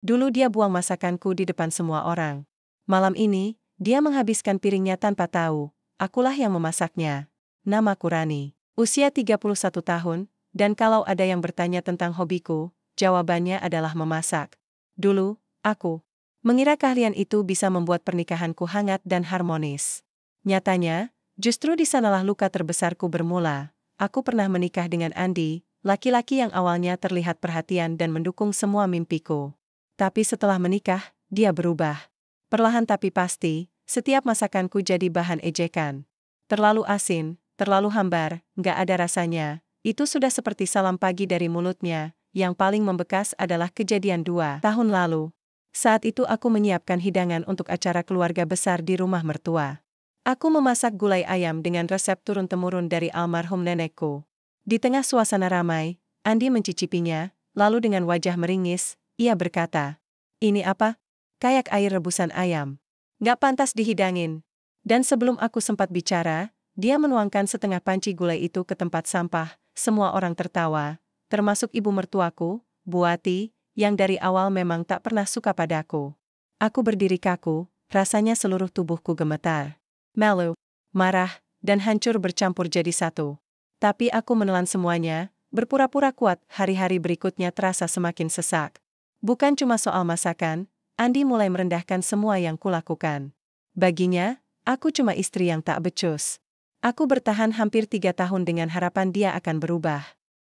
Dulu dia buang masakanku di depan semua orang. Malam ini, dia menghabiskan piringnya tanpa tahu. Akulah yang memasaknya. Namaku Rani. Usia 31 tahun, dan kalau ada yang bertanya tentang hobiku, jawabannya adalah memasak. Dulu, aku mengira keahlian itu bisa membuat pernikahanku hangat dan harmonis. Nyatanya, justru di sanalah luka terbesarku bermula. Aku pernah menikah dengan Andi, laki-laki yang awalnya terlihat perhatian dan mendukung semua mimpiku. Tapi setelah menikah, dia berubah. Perlahan tapi pasti, setiap masakanku jadi bahan ejekan. Terlalu asin, terlalu hambar, nggak ada rasanya. Itu sudah seperti salam pagi dari mulutnya. Yang paling membekas adalah kejadian 2 tahun lalu. Saat itu aku menyiapkan hidangan untuk acara keluarga besar di rumah mertua. Aku memasak gulai ayam dengan resep turun-temurun dari almarhum nenekku. Di tengah suasana ramai, Andi mencicipinya, lalu dengan wajah meringis, ia berkata, "Ini apa? Kayak air rebusan ayam. Nggak pantas dihidangin." Dan sebelum aku sempat bicara, dia menuangkan setengah panci gulai itu ke tempat sampah. Semua orang tertawa, termasuk ibu mertuaku, Bu Ati, yang dari awal memang tak pernah suka padaku. Aku berdiri kaku, rasanya seluruh tubuhku gemetar. Malu, marah, dan hancur bercampur jadi satu. Tapi aku menelan semuanya, berpura-pura kuat. Hari-hari berikutnya terasa semakin sesak. Bukan cuma soal masakan, Andi mulai merendahkan semua yang kulakukan. Baginya, aku cuma istri yang tak becus. Aku bertahan hampir 3 tahun dengan harapan dia akan berubah.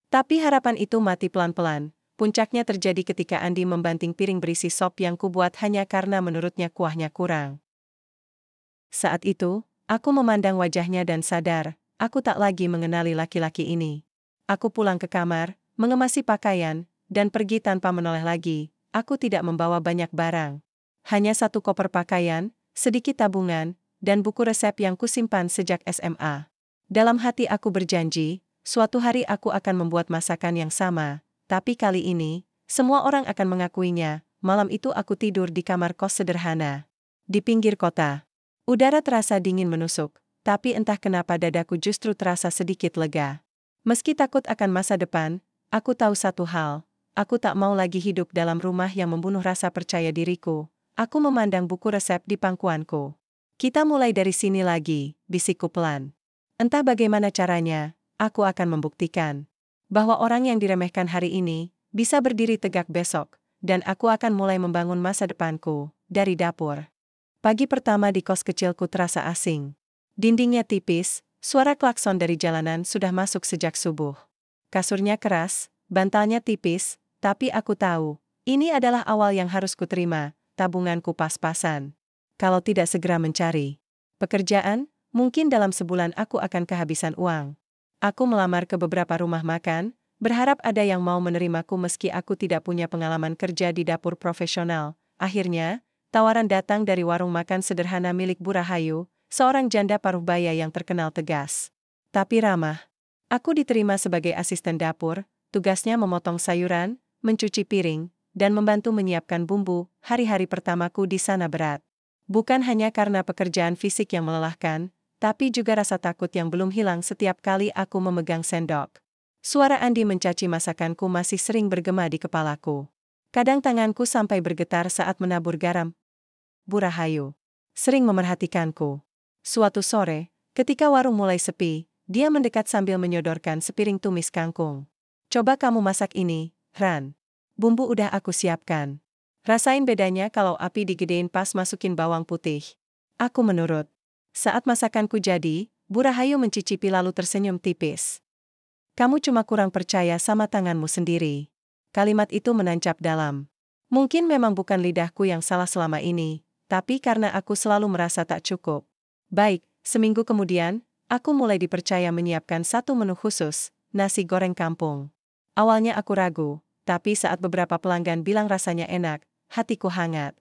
Tapi harapan itu mati pelan-pelan. Puncaknya terjadi ketika Andi membanting piring berisi sop yang kubuat hanya karena menurutnya kuahnya kurang. Saat itu, aku memandang wajahnya dan sadar, aku tak lagi mengenali laki-laki ini. Aku pulang ke kamar, mengemasi pakaian, dan pergi tanpa menoleh lagi. Aku tidak membawa banyak barang. Hanya satu koper pakaian, sedikit tabungan, dan buku resep yang kusimpan sejak SMA. Dalam hati aku berjanji, suatu hari aku akan membuat masakan yang sama, tapi kali ini, semua orang akan mengakuinya. Malam itu aku tidur di kamar kos sederhana di pinggir kota. Udara terasa dingin menusuk, tapi entah kenapa dadaku justru terasa sedikit lega. Meski takut akan masa depan, aku tahu satu hal, aku tak mau lagi hidup dalam rumah yang membunuh rasa percaya diriku. Aku memandang buku resep di pangkuanku. Kita mulai dari sini lagi, bisikku pelan. Entah bagaimana caranya, aku akan membuktikan bahwa orang yang diremehkan hari ini bisa berdiri tegak besok, dan aku akan mulai membangun masa depanku dari dapur. Pagi pertama di kos kecilku terasa asing. Dindingnya tipis, suara klakson dari jalanan sudah masuk sejak subuh. Kasurnya keras, bantalnya tipis, tapi aku tahu, ini adalah awal yang harus kuterima, tabunganku pas-pasan. Kalau tidak segera mencari pekerjaan, mungkin dalam sebulan aku akan kehabisan uang. Aku melamar ke beberapa rumah makan, berharap ada yang mau menerimaku meski aku tidak punya pengalaman kerja di dapur profesional. Akhirnya, tawaran datang dari warung makan sederhana milik Bu Rahayu, seorang janda paruh baya yang terkenal tegas. Tapi ramah. Aku diterima sebagai asisten dapur, tugasnya memotong sayuran, mencuci piring, dan membantu menyiapkan bumbu. Hari-hari pertamaku di sana berat. Bukan hanya karena pekerjaan fisik yang melelahkan, tapi juga rasa takut yang belum hilang setiap kali aku memegang sendok. Suara Andi mencaci masakanku masih sering bergema di kepalaku. Kadang tanganku sampai bergetar saat menabur garam. Bu Rahayu sering memerhatikanku. Suatu sore, ketika warung mulai sepi, dia mendekat sambil menyodorkan sepiring tumis kangkung. "Coba kamu masak ini, Ran. Bumbu udah aku siapkan. Rasain bedanya kalau api digedein pas masukin bawang putih." Aku menurut. Saat masakanku jadi, Bu Rahayu mencicipi lalu tersenyum tipis. "Kamu cuma kurang percaya sama tanganmu sendiri." Kalimat itu menancap dalam. Mungkin memang bukan lidahku yang salah selama ini, tapi karena aku selalu merasa tak cukup. Baik, seminggu kemudian, aku mulai dipercaya menyiapkan satu menu khusus, nasi goreng kampung. Awalnya aku ragu, tapi saat beberapa pelanggan bilang rasanya enak, hatiku hangat.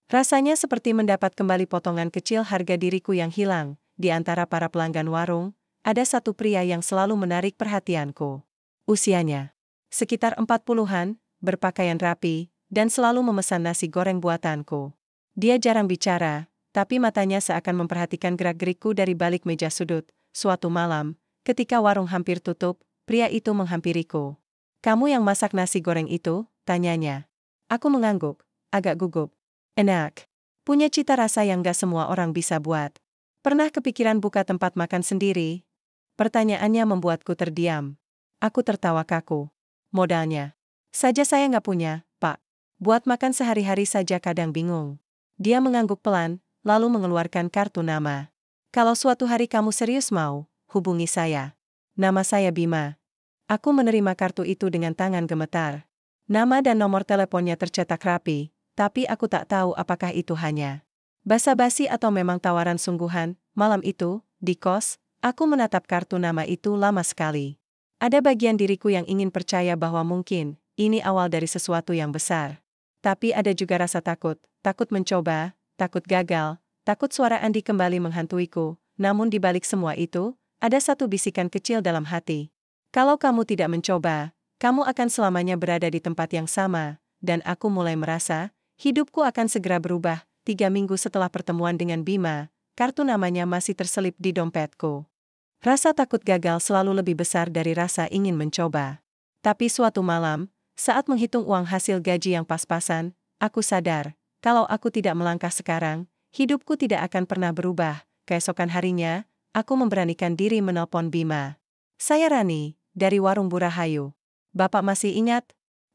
Rasanya seperti mendapat kembali potongan kecil harga diriku yang hilang. Di antara para pelanggan warung, ada satu pria yang selalu menarik perhatianku. Usianya sekitar 40-an, berpakaian rapi, dan selalu memesan nasi goreng buatanku. Dia jarang bicara, tapi matanya seakan memperhatikan gerak-gerikku dari balik meja sudut. Suatu malam, ketika warung hampir tutup, pria itu menghampiriku. "Kamu yang masak nasi goreng itu?" tanyanya. Aku mengangguk. agak gugup. Enak. Punya cita rasa yang gak semua orang bisa buat. Pernah kepikiran buka tempat makan sendiri? Pertanyaannya membuatku terdiam. Aku tertawa kaku. Modalnya saja saya nggak punya, Pak. Buat makan sehari-hari saja kadang bingung. Dia mengangguk pelan, lalu mengeluarkan kartu nama. Kalau suatu hari kamu serius mau, hubungi saya. Nama saya Bima. Aku menerima kartu itu dengan tangan gemetar. Nama dan nomor teleponnya tercetak rapi, tapi aku tak tahu apakah itu hanya basa-basi atau memang tawaran sungguhan. Malam itu, di kos, aku menatap kartu nama itu lama sekali. Ada bagian diriku yang ingin percaya bahwa mungkin ini awal dari sesuatu yang besar. Tapi ada juga rasa takut, takut mencoba, takut gagal, takut suara Andi kembali menghantuiku. Namun di balik semua itu, ada satu bisikan kecil dalam hati. Kalau kamu tidak mencoba, kamu akan selamanya berada di tempat yang sama, dan aku mulai merasa, hidupku akan segera berubah. 3 minggu setelah pertemuan dengan Bima, kartu namanya masih terselip di dompetku. Rasa takut gagal selalu lebih besar dari rasa ingin mencoba. Tapi suatu malam, saat menghitung uang hasil gaji yang pas-pasan, aku sadar, kalau aku tidak melangkah sekarang, hidupku tidak akan pernah berubah. Keesokan harinya, aku memberanikan diri menelpon Bima. Saya Rani, dari warung Burahayu. Bapak masih ingat?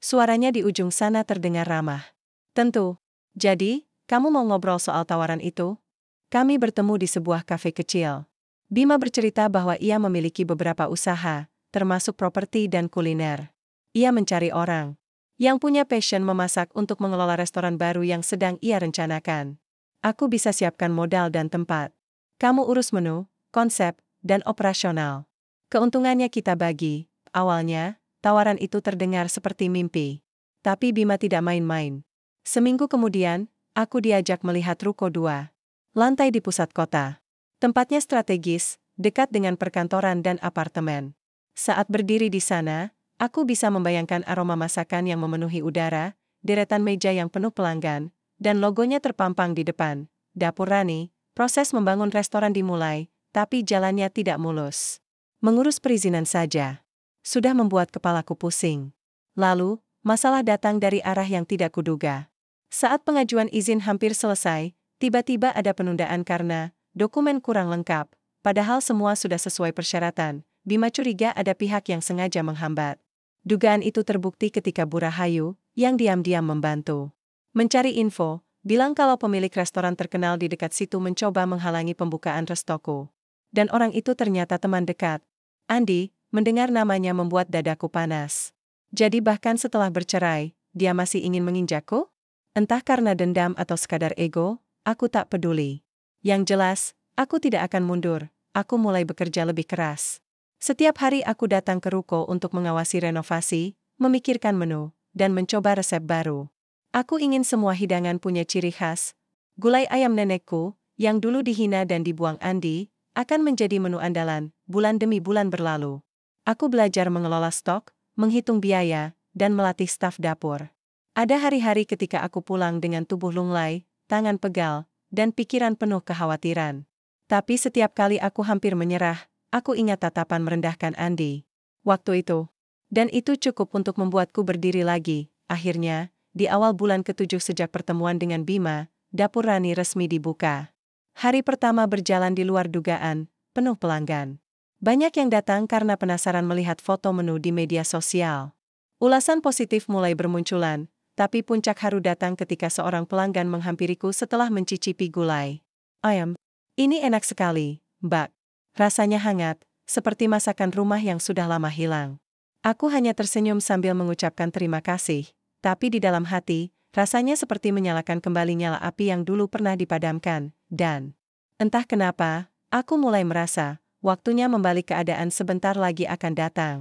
Suaranya di ujung sana terdengar ramah. Tentu. Jadi, kamu mau ngobrol soal tawaran itu? Kami bertemu di sebuah kafe kecil. Bima bercerita bahwa ia memiliki beberapa usaha, termasuk properti dan kuliner. Ia mencari orang yang punya passion memasak untuk mengelola restoran baru yang sedang ia rencanakan. Aku bisa siapkan modal dan tempat. Kamu urus menu, konsep, dan operasional. Keuntungannya kita bagi. Awalnya, tawaran itu terdengar seperti mimpi. Tapi Bima tidak main-main. Seminggu kemudian, aku diajak melihat ruko 2 lantai di pusat kota. Tempatnya strategis, dekat dengan perkantoran dan apartemen. Saat berdiri di sana, aku bisa membayangkan aroma masakan yang memenuhi udara, deretan meja yang penuh pelanggan, dan logonya terpampang di depan. Dapur Rani. Proses membangun restoran dimulai, tapi jalannya tidak mulus. Mengurus perizinan saja sudah membuat kepalaku pusing. Lalu, masalah datang dari arah yang tidak kuduga. Saat pengajuan izin hampir selesai, tiba-tiba ada penundaan karena dokumen kurang lengkap, padahal semua sudah sesuai persyaratan. Bima curiga ada pihak yang sengaja menghambat. Dugaan itu terbukti ketika Burahayu, yang diam-diam membantu mencari info, bilang kalau pemilik restoran terkenal di dekat situ mencoba menghalangi pembukaan restoku. Dan orang itu ternyata teman dekat. Andi, mendengar namanya membuat dadaku panas. Jadi bahkan setelah bercerai, dia masih ingin menginjakku? Entah karena dendam atau sekadar ego, aku tak peduli. Yang jelas, aku tidak akan mundur. Aku mulai bekerja lebih keras. Setiap hari aku datang ke ruko untuk mengawasi renovasi, memikirkan menu, dan mencoba resep baru. Aku ingin semua hidangan punya ciri khas. Gulai ayam nenekku, yang dulu dihina dan dibuang Andi, akan menjadi menu andalan, bulan demi bulan berlalu. Aku belajar mengelola stok, menghitung biaya, dan melatih staf dapur. Ada hari-hari ketika aku pulang dengan tubuh lunglai, tangan pegal, dan pikiran penuh kekhawatiran. Tapi setiap kali aku hampir menyerah, aku ingat tatapan merendahkan Andi waktu itu. Dan itu cukup untuk membuatku berdiri lagi. Akhirnya, di awal bulan ke-7 sejak pertemuan dengan Bima, dapur Rani resmi dibuka. Hari pertama berjalan di luar dugaan, penuh pelanggan. Banyak yang datang karena penasaran melihat foto menu di media sosial. Ulasan positif mulai bermunculan, tapi puncak haru datang ketika seorang pelanggan menghampiriku setelah mencicipi gulai ayam. Ini enak sekali, Mbak. Rasanya hangat, seperti masakan rumah yang sudah lama hilang. Aku hanya tersenyum sambil mengucapkan terima kasih, tapi di dalam hati, rasanya seperti menyalakan kembali nyala api yang dulu pernah dipadamkan, dan entah kenapa, aku mulai merasa, waktunya membalik keadaan sebentar lagi akan datang.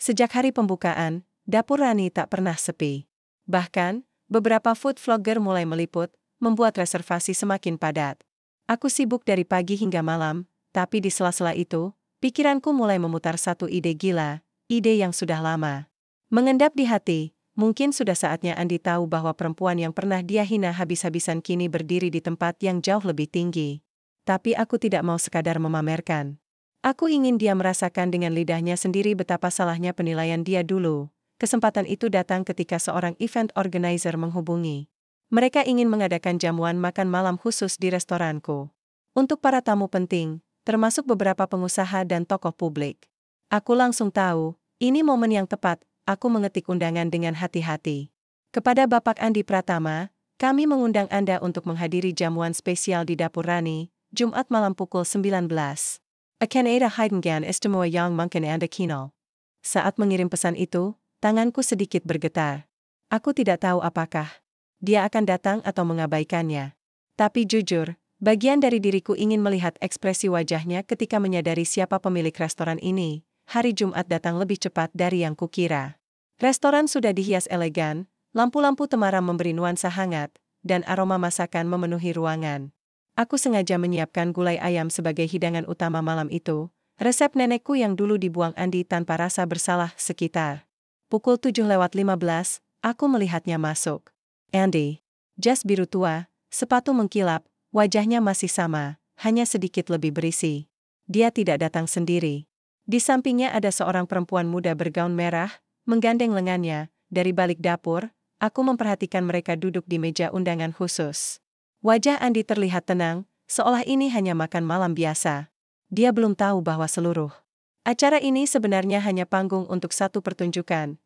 Sejak hari pembukaan, dapur Rani tak pernah sepi. Bahkan, beberapa food vlogger mulai meliput, membuat reservasi semakin padat. Aku sibuk dari pagi hingga malam, tapi di sela-sela itu, pikiranku mulai memutar satu ide gila, ide yang sudah lama mengendap di hati. Mungkin sudah saatnya Andi tahu bahwa perempuan yang pernah dia hina habis-habisan kini berdiri di tempat yang jauh lebih tinggi. Tapi aku tidak mau sekadar memamerkan. Aku ingin dia merasakan dengan lidahnya sendiri betapa salahnya penilaian dia dulu. kesempatan itu datang ketika seorang event organizer menghubungi. Mereka ingin mengadakan jamuan makan malam khusus di restoranku. Untuk para tamu penting, termasuk beberapa pengusaha dan tokoh publik. Aku langsung tahu, ini momen yang tepat, aku mengetik undangan dengan hati-hati. Kepada Bapak Andi Pratama, kami mengundang Anda untuk menghadiri jamuan spesial di Dapur Rani, Jumat malam pukul 19. Akan ada hidangan istimewa yang mungkin Anda kenal. Saat mengirim pesan itu, tanganku sedikit bergetar. Aku tidak tahu apakah dia akan datang atau mengabaikannya. Tapi jujur, bagian dari diriku ingin melihat ekspresi wajahnya ketika menyadari siapa pemilik restoran ini. Hari Jumat datang lebih cepat dari yang kukira. Restoran sudah dihias elegan, lampu-lampu temaram memberi nuansa hangat, dan aroma masakan memenuhi ruangan. Aku sengaja menyiapkan gulai ayam sebagai hidangan utama malam itu, resep nenekku yang dulu dibuang Andi tanpa rasa bersalah sekitar. Pukul 7:15, aku melihatnya masuk. Andi, jas biru tua, sepatu mengkilap, wajahnya masih sama, hanya sedikit lebih berisi. Dia tidak datang sendiri. Di sampingnya ada seorang perempuan muda bergaun merah, menggandeng lengannya. Dari balik dapur, aku memperhatikan mereka duduk di meja undangan khusus. Wajah Andi terlihat tenang, seolah ini hanya makan malam biasa. Dia belum tahu bahwa seluruh acara ini sebenarnya hanya panggung untuk satu pertunjukan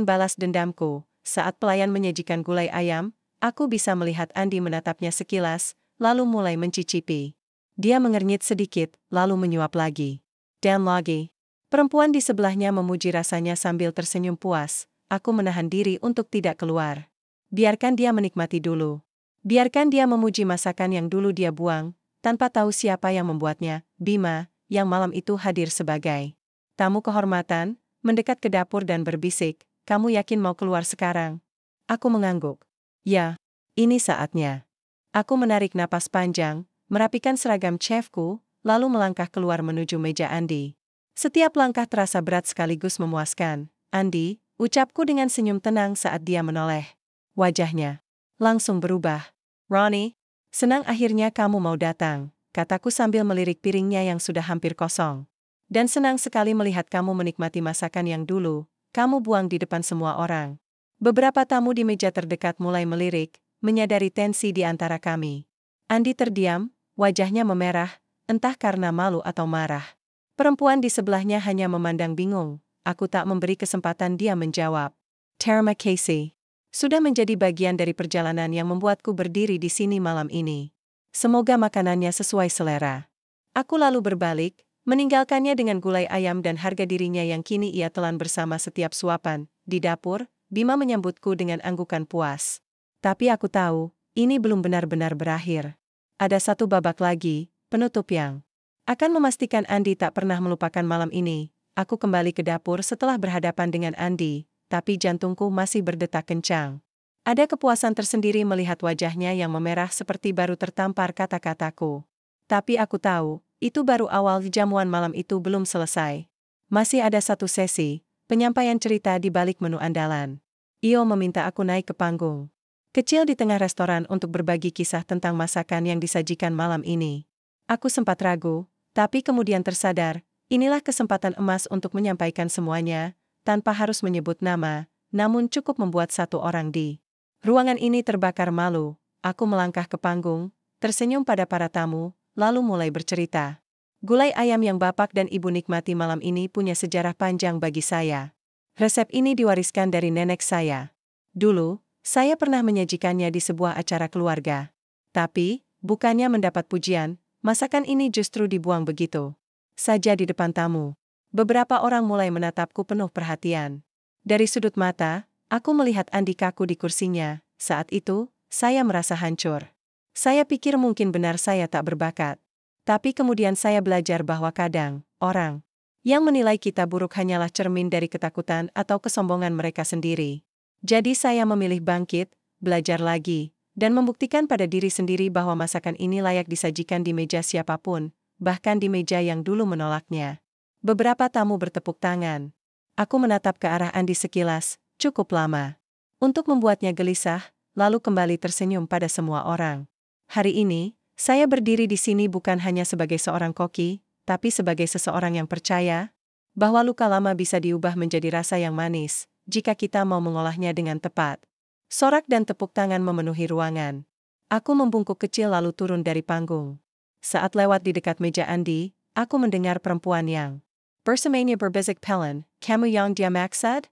balas dendamku. Saat pelayan menyajikan gulai ayam, aku bisa melihat Andi menatapnya sekilas, lalu mulai mencicipi. Dia mengernyit sedikit, lalu menyuap lagi. Dan lagi. Perempuan di sebelahnya memuji rasanya sambil tersenyum puas. Aku menahan diri untuk tidak keluar. Biarkan dia menikmati dulu. Biarkan dia memuji masakan yang dulu dia buang, tanpa tahu siapa yang membuatnya. Bima, yang malam itu hadir sebagai tamu kehormatan, mendekat ke dapur dan berbisik, "Kamu yakin mau keluar sekarang?" Aku mengangguk. "Ya, ini saatnya." Aku menarik napas panjang, merapikan seragam chefku, lalu melangkah keluar menuju meja Andi. Setiap langkah terasa berat sekaligus memuaskan. "Andi," ucapku dengan senyum tenang saat dia menoleh. Wajahnya langsung berubah. "Ronnie, senang akhirnya kamu mau datang," kataku sambil melirik piringnya yang sudah hampir kosong. "Dan senang sekali melihat kamu menikmati masakan yang dulu kamu buang di depan semua orang." Beberapa tamu di meja terdekat mulai melirik, menyadari tensi di antara kami. Andi terdiam, wajahnya memerah, entah karena malu atau marah. Perempuan di sebelahnya hanya memandang bingung. Aku tak memberi kesempatan dia menjawab. "Terima kasih. Sudah menjadi bagian dari perjalanan yang membuatku berdiri di sini malam ini. Semoga makanannya sesuai selera." Aku lalu berbalik, meninggalkannya dengan gulai ayam dan harga dirinya yang kini ia telan bersama setiap suapan. Di dapur, Bima menyambutku dengan anggukan puas. Tapi aku tahu, ini belum benar-benar berakhir. Ada satu babak lagi, penutup yang akan memastikan Andi tak pernah melupakan malam ini. Aku kembali ke dapur setelah berhadapan dengan Andi, tapi jantungku masih berdetak kencang. Ada kepuasan tersendiri melihat wajahnya yang memerah seperti baru tertampar kata-kataku. Tapi aku tahu, itu baru awal jamuan malam itu belum selesai. Masih ada satu sesi, penyampaian cerita di balik menu andalan. Io meminta aku naik ke panggung kecil di tengah restoran untuk berbagi kisah tentang masakan yang disajikan malam ini. Aku sempat ragu, tapi kemudian tersadar, inilah kesempatan emas untuk menyampaikan semuanya, tanpa harus menyebut nama, namun cukup membuat satu orang di ruangan ini terbakar malu. Aku melangkah ke panggung, tersenyum pada para tamu, lalu mulai bercerita. Gulai ayam yang Bapak dan Ibu nikmati malam ini punya sejarah panjang bagi saya. Resep ini diwariskan dari nenek saya. Dulu, saya pernah menyajikannya di sebuah acara keluarga. Tapi, bukannya mendapat pujian, masakan ini justru dibuang begitu saja di depan tamu. Beberapa orang mulai menatapku penuh perhatian. Dari sudut mata, aku melihat Andi kaku di kursinya. Saat itu, saya merasa hancur. Saya pikir mungkin benar saya tak berbakat. Tapi kemudian saya belajar bahwa kadang, orang yang menilai kita buruk hanyalah cermin dari ketakutan atau kesombongan mereka sendiri. Jadi saya memilih bangkit, belajar lagi, dan membuktikan pada diri sendiri bahwa masakan ini layak disajikan di meja siapapun, bahkan di meja yang dulu menolaknya. Beberapa tamu bertepuk tangan. Aku menatap ke arah Andi sekilas, cukup lama, untuk membuatnya gelisah, lalu kembali tersenyum pada semua orang. Hari ini, saya berdiri di sini bukan hanya sebagai seorang koki, tapi sebagai seseorang yang percaya bahwa luka lama bisa diubah menjadi rasa yang manis, jika kita mau mengolahnya dengan tepat. Sorak dan tepuk tangan memenuhi ruangan. Aku membungkuk kecil lalu turun dari panggung. Saat lewat di dekat meja Andi, aku mendengar perempuan yang bersamanya berbisik pelan, "Kamu yang dia maksud?"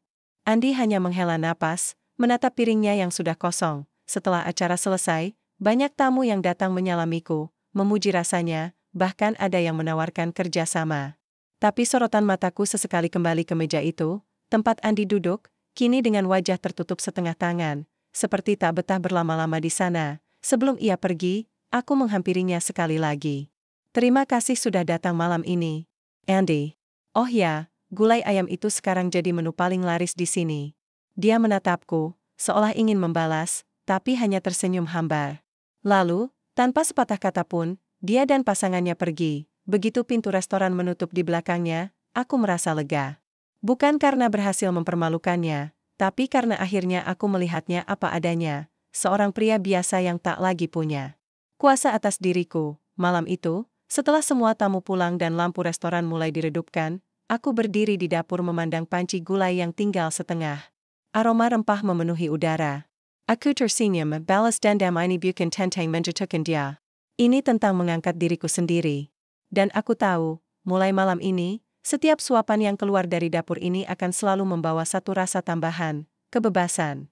Andi hanya menghela napas, menatap piringnya yang sudah kosong. Setelah acara selesai, banyak tamu yang datang menyalamiku, memuji rasanya, bahkan ada yang menawarkan kerjasama. Tapi sorotan mataku sesekali kembali ke meja itu, tempat Andi duduk, kini dengan wajah tertutup setengah tangan, seperti tak betah berlama-lama di sana. Sebelum ia pergi, aku menghampirinya sekali lagi. "Terima kasih sudah datang malam ini, Andy." "Oh ya, gulai ayam itu sekarang jadi menu paling laris di sini." Dia menatapku, seolah ingin membalas, tapi hanya tersenyum hambar. Lalu, tanpa sepatah kata pun, dia dan pasangannya pergi. Begitu pintu restoran menutup di belakangnya, aku merasa lega. Bukan karena berhasil mempermalukannya, tapi karena akhirnya aku melihatnya apa adanya, seorang pria biasa yang tak lagi punya kuasa atas diriku. Malam itu, setelah semua tamu pulang dan lampu restoran mulai diredupkan, aku berdiri di dapur memandang panci gulai yang tinggal setengah. Aroma rempah memenuhi udara. Aku tersenyum, balas dendam ini bukan tentang menjatuhkan dia. Ini tentang mengangkat diriku sendiri. Dan aku tahu, mulai malam ini, setiap suapan yang keluar dari dapur ini akan selalu membawa satu rasa tambahan, kebebasan.